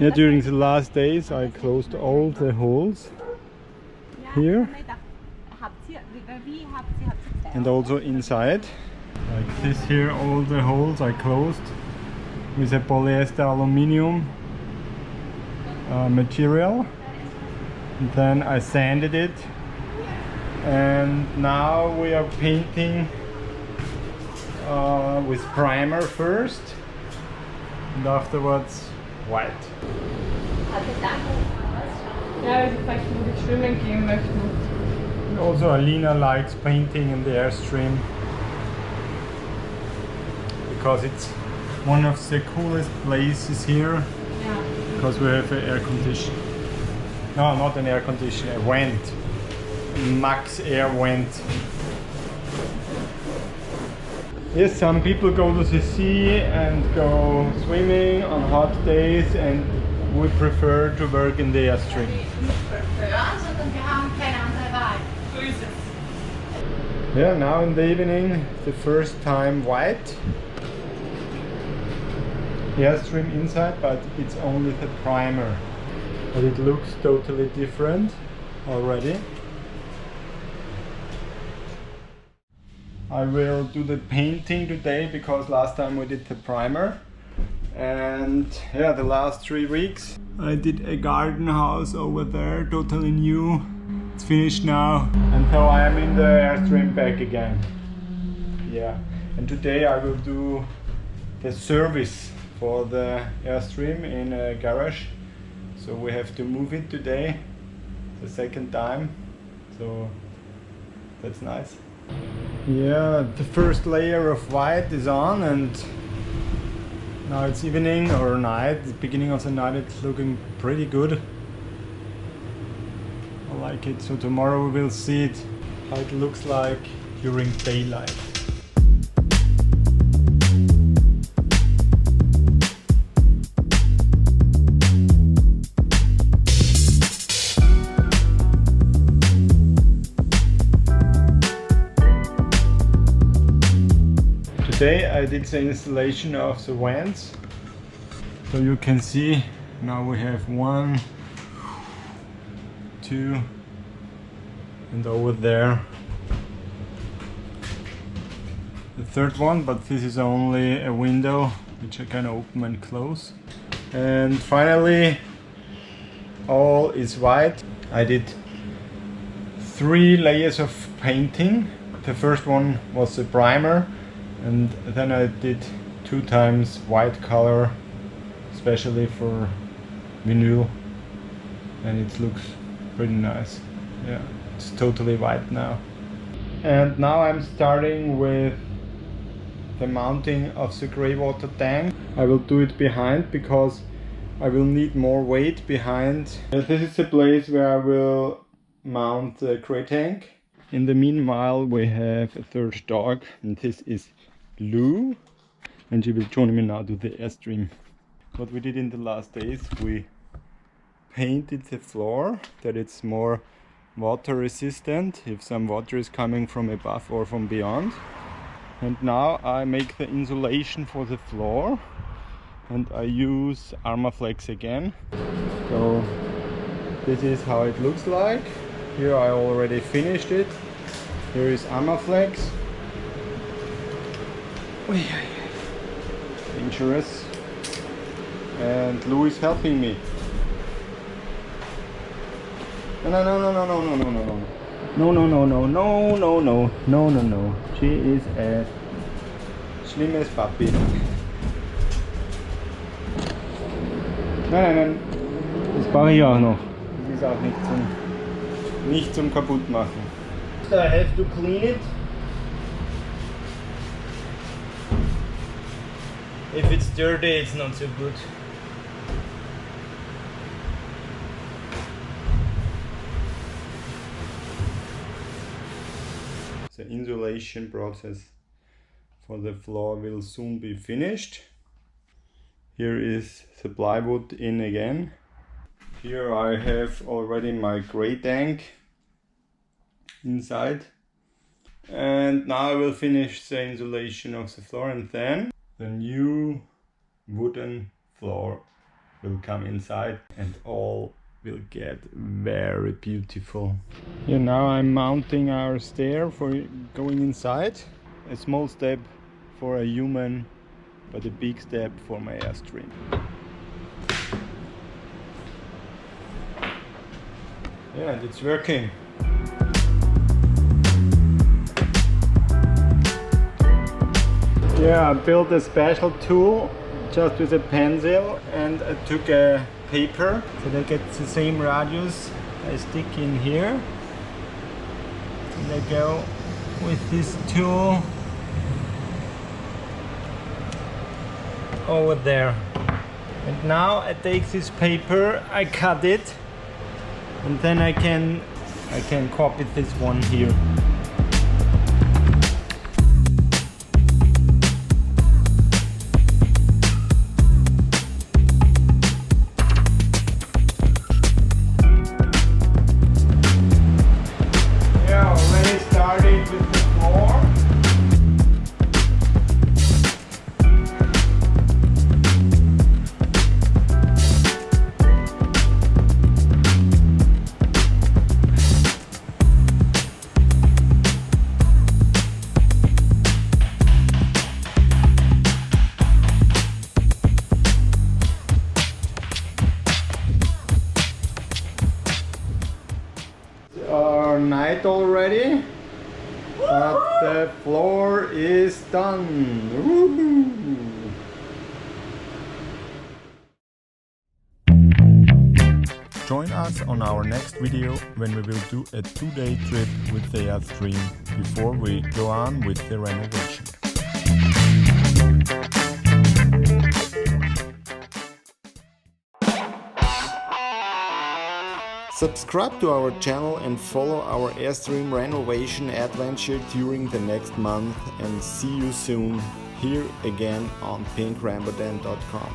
Yeah, during the last days I closed all the holes here and also inside. Like this here, all the holes I closed with a polyester aluminium material. And then I sanded it, and now we are painting with primer first and afterwards white. Ja, also vielleicht nur schwimmen gehen möchten. Also Alina likes painting in the Airstream because it's one of the coolest places here. Yeah. Because we have an air condition. No, not an air condition, a vent. Max air vent. Yes, some people go to the sea and go swimming on hot days, and we prefer to work in the Airstream. Yeah, now in the evening, the first time white. Airstream inside, but it's only the primer. But it looks totally different already. I will do the painting today because last time we did the primer. And yeah, the last 3 weeks I did a garden house over there, totally new. It's finished now. And so I am in the Airstream back again. Yeah, and today I will do the service for the Airstream in a garage. So we have to move it today, the second time. So that's nice. Yeah, the first layer of white is on, and now it's evening or night. The beginning of the night, it's looking pretty good. I like it. So tomorrow we will see it, how it looks like during daylight. Today I did the installation of the vents. So you can see now we have 1, 2, and over there the third one, but this is only a window which I can open and close. And finally all is white. I did 3 layers of painting. The first one was the primer, and then I did 2 times white color, especially for vinyl, and it looks pretty nice. Yeah, it's totally white now. And now I'm starting with the mounting of the grey water tank. I will do it behind because I will need more weight behind. This is the place where I will mount the grey tank. In the meanwhile we have a third dog, and this is Lou, and she will join me now to the Airstream. What we did in the last days, we painted the floor that it's more water resistant if some water is coming from above or from beyond. And now I make the insulation for the floor, and I use Armaflex again. So this is how it looks like. Here I already finished it. Here is Armaflex. Dangerous. And Lou is helping me. No, no, no, no, no, no, no, no, no. No, no, no, no, no, no, no, no, no, no. She is a schlimmes Papi. Nein, nein, nein. Das brauche ich auch noch. Das ist auch nicht zum kaputt machen. I have to clean it. If it's dirty, it's not so good. The insulation process for the floor will soon be finished. Here is the plywood in again. Here I have already my grey tank inside. And now I will finish the insulation of the floor, and then the new wooden floor will come inside and all will get very beautiful. Here now I'm mounting our stair for going inside. A small step for a human, but a big step for my Airstream. Yeah, and it's working. Yeah, I built a special tool just with a pencil, and I took a paper so that I get the same radius. I stick in here and I go with this tool over there. And now I take this paper, I cut it, and then I can copy this one here. Night already, but the floor is done. Woohoo! Join us on our next video when we will do a 2-day trip with the Airstream before we go on with the renovation. Subscribe to our channel and follow our Airstream renovation adventure during the next month, and see you soon here again on pinkrambutan.com.